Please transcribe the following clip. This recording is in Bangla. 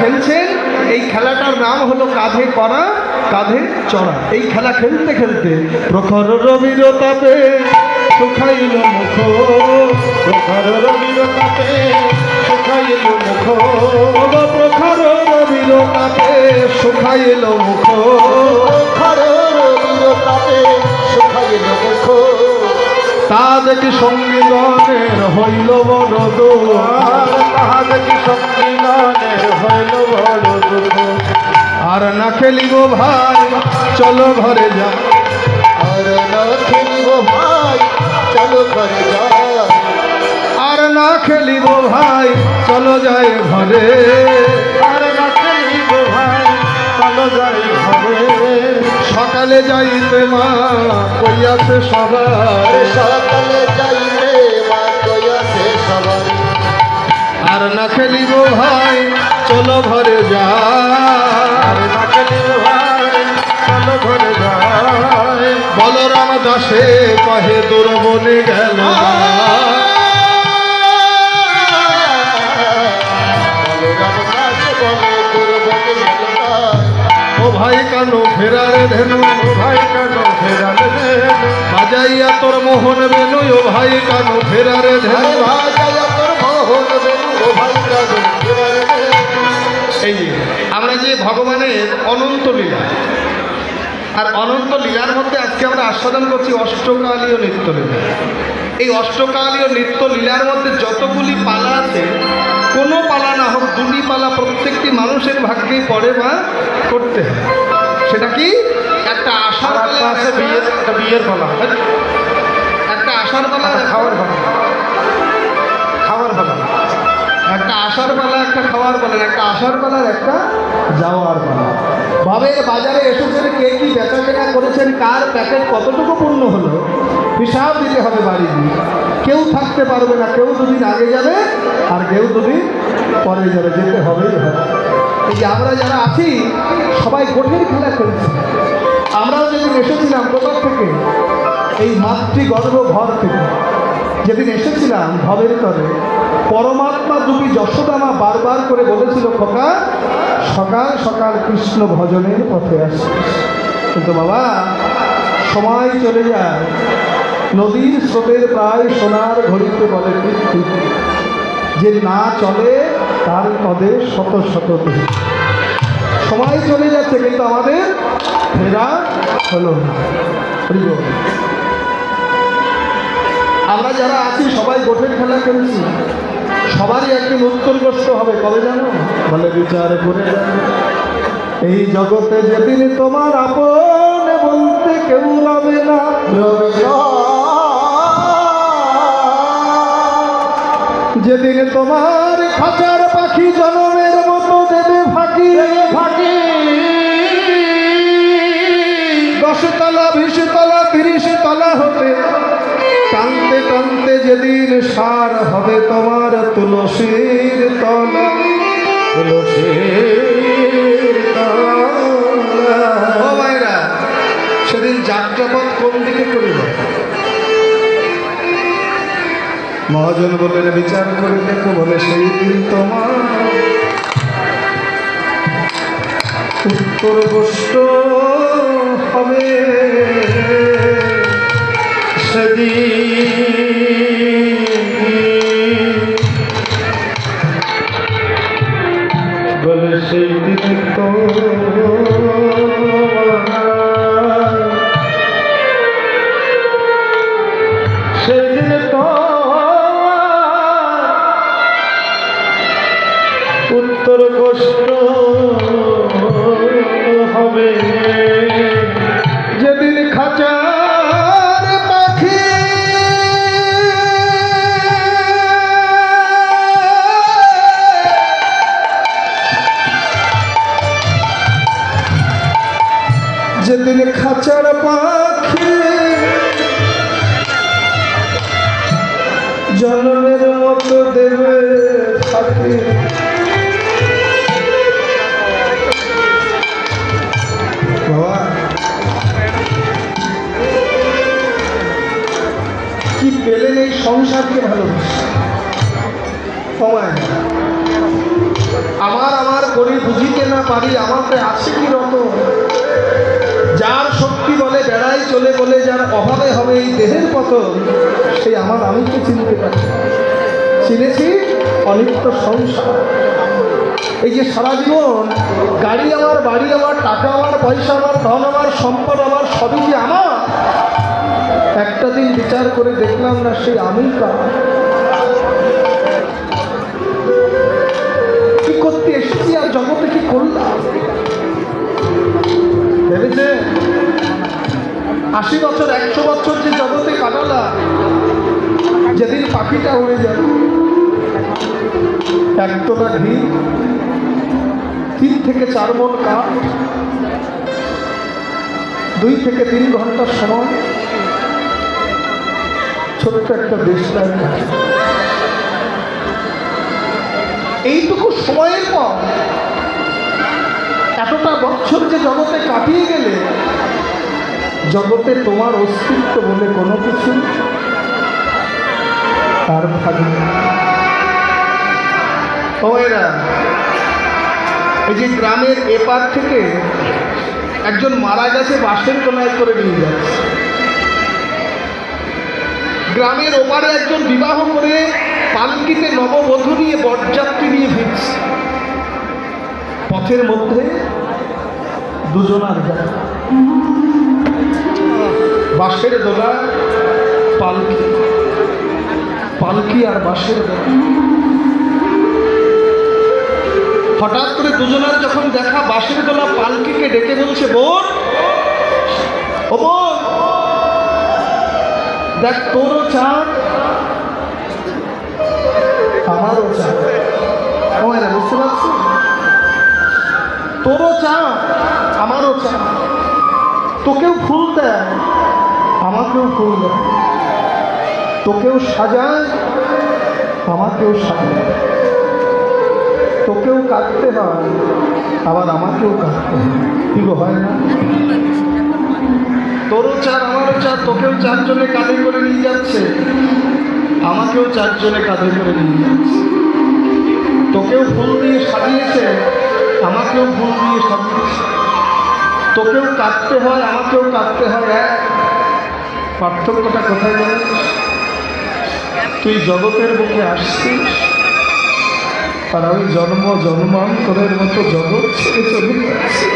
খেলছেন। এই খেলাটার নাম হলো কাঁধে করা কাঁধে চড়া। এই খেলা খেলতে খেলতে প্রখর রবির তাপে শুকাইল মুখ, প্রখর রবির তাপে শুকাইল মুখ, প্রখর রবির তাপে শুকাইল মুখ, প্রখর রবির তাপে শুকাইল মুখ। তা দেখি সঙ্গীগণের হইল বড় দুয়ার, তা দেখি সঙ্গীগণের হইল বড় দুঃখ। আর না খেলিব ভাই চলো ঘরে যা, আর না খেলিব ভাই চলো ঘরে যা, আর না খেলিব ভাই চলো যাই ঘরে, আর না খেলিব ভাই চলো যাই ঘরে। সকালে যাইতে মা কইয়াছে সবাই, সকালে যাইতে মা কইয়াছে সবাই। আর না খেলিব ভাই চলো ঘরে যা, আর না খেলিব ভাই চলো ঘরে যাই। বলরাম দাসে কহে দুর্বনে গেল ও ভাই কানো ফেরারে ধেনু, ও ভাই কেন ফেরালে ধেনু, বাজাইয়া তোর মোহন বেনু, ও ভাই কানো ফেরারে ধেনু। ভাই ভাই তোর মোহন বেনু, ও ভাই কেন ফেরালে ধেনু। এই যে আমরা যে ভগবানের অনন্ত লীলা, আর অনন্ত লীলার মধ্যে আজকে আমরা আস্বাদন করছি অষ্টকালীয় নৃত্য লীলা। এই অষ্টকালীয় নৃত্য লীলার মধ্যে যতগুলি পালা আছে, কোনো পালা না হোক দুটি পালা প্রত্যেকটি মানুষের ভাগ্যেই পড়ে বা করতে হয়। সেটা কি? একটা আষাঢ় আর একটা পালা, আছে বিয়ের, একটা বিয়ের পালা, একটা আষাঢ় পালা, একটা খাওয়ার পালা, খাওয়ার পালা, একটা আষাঢ় পালা, একটা খাওয়ার পালা, একটা আষাঢ় পালার একটা যাওয়ার পালা। ভাবের বাজারে এসেছেন, কে কি বেচা কেনা করেছেন, কার প্যাকেট কতটুকু পূর্ণ হলো, হিসাব দিতে হবে বাড়ি দিয়ে। কেউ থাকতে পারবে না, কেউ দুদিন আগে যাবে আর কেউ দুদিন পরে যাবে, যেতে হবেই হবে। এই যে আমরা যারা আছি সবাই গোঠের খেলা খেলছি। আমরাও যেদিন এসেছিলাম কোথা থেকে, এই মাতৃগর্ভ ঘর থেকে যেদিন এসেছিলাম ভবের তরে, পরমাত্মা দুটি যশোদামা বারবার করে বলেছিল, খোকা সকাল সকাল কৃষ্ণ ভজনের পথে আসে। কিন্তু বাবা সময় চলে যায়, নদীর স্রোতের প্রায় সোনার ঘড়িতে বলে ঠিক যে না চলে তার পদে শত শত দিন। সময় চলে যাচ্ছে কিন্তু আমাদের ফেরা হলো না। আমরা যারা আছি সবাই গোঠের খেলা খেলছি, সবারই একদিন উত্তরগ্রস্ত হবে। কবে জানো? বলে বিচার করে জানো, এই জগতে যেদিন তোমার আপন বলতে কেউ রবে না, যেদিন তোমার খাঁচার পাখি জনমের মতো দেবে ফাঁকি, ফাঁকি 10 তলা 20 তলা 30 তলা হতে টানতে টানতে যেদিন সার হবে তোমার তুলসীর তলা, তুলসীর তলা। ও ভাইরা, সেদিন যাত্রাপথ কোন দিকে করিব? মহাজন বললেন বিচার করে দেখো, বলে সেই দিন তোমার উত্তর গোষ্ঠ হবে, সেদিন বলে সেই দিন তো সেই দিন তো উত্তর কষ্ট হবে, যেদিন খাঁচার পাখি যেদিন খাঁচার পাখি জন্মের মতো দেবে ফাঁকি, বাবা কি পেলেন এই সংসারকে ভালোবাসে। সময় আমার আমার করি বুঝিতে না পারি, আমাকে আছে কি রত। যার শক্তি বলে বেড়াই চলে বলে, যার অভাবে হবে এই দেহের পতন, সেই আমার আমিকে চিনতে পারি। চিনেছি অনিত্য সংসার। এই যে সারা জীবন গাড়ি আমার, বাড়ি আমার, টাকা আমার, পয়সা আমার, ধন আমার, সম্পদ আমার, সবই যে আমার, একটা দিন বিচার করে দেখলাম না সেই আমি কার। কি করতে এসেছি আর জগতে কি করলাম ভেবেছে? 80 বছর 100 বছর যে জগতে কাটালাম, যেদিন পাখিটা উড়ে যাবে, একতলা ঘি, 3 থেকে 4 মণ কাঠ, 2 থেকে 3 ঘন্টার সময়, ছোট্ট একটা দেশলাই, এইটুকু সময়ের পর এতটা বছর যে জগতে কাটিয়ে গেলে, জগতে তোমার অস্তিত্ব বলে কোনো কিছু আর থাকবে না। ও এরা, এই যে গ্রামের এপার থেকে একজন মারা গেছে, বাঁশের কোনায় করে নিয়ে যাচ্ছে। গ্রামের ওপারে একজন বিবাহ করে পালকিতে নববধূ নিয়ে বরযাত্রী নিয়ে ফিরছে। পথের মধ্যে দুজনার যায়, বাঁশের দোলা, পালকি, পালকি আর বাঁশের দোলা। হঠাৎ করে দুজনার যখন দেখা, বাঁশের দোলা পালকিকে ডেকে বলছে, বোন, ও বোন, দেখ তোরও চাঁদ আমারও চাঁদ। ও এরা বুঝতে পারছো? তোরও চাঁদ আমারও চাঁদ। তোকেও ফুল দেয়, আমাকেও ফুল দেয়। তোকেও সাজায়, আমাকেও সাজায়। তোকেও কাটতে হয়, আবার আমাকেও কাটতে হয়। কি গো, হয় না? তোরও চাঁদ আমারও চাঁদ, তোকেও 4 জনে কাঁধে করে নিয়ে যাচ্ছে, আমাকেও 4 জনে কাঁধে করে নিয়ে যাচ্ছে। তোকেও ফুল দিয়ে সাজিয়েছে, আমাকেও ফুল দিয়ে সাজিয়েছে। তোকেও কাটতে হয়, আমাকেও কাটতে হয়। এক পার্থক্যটা কোথায় জানিস? তুই জগতের বুকে আসছিস, আর আমি জন্মান্তরের মতো জগৎ ছেড়ে চলে যাচ্ছি।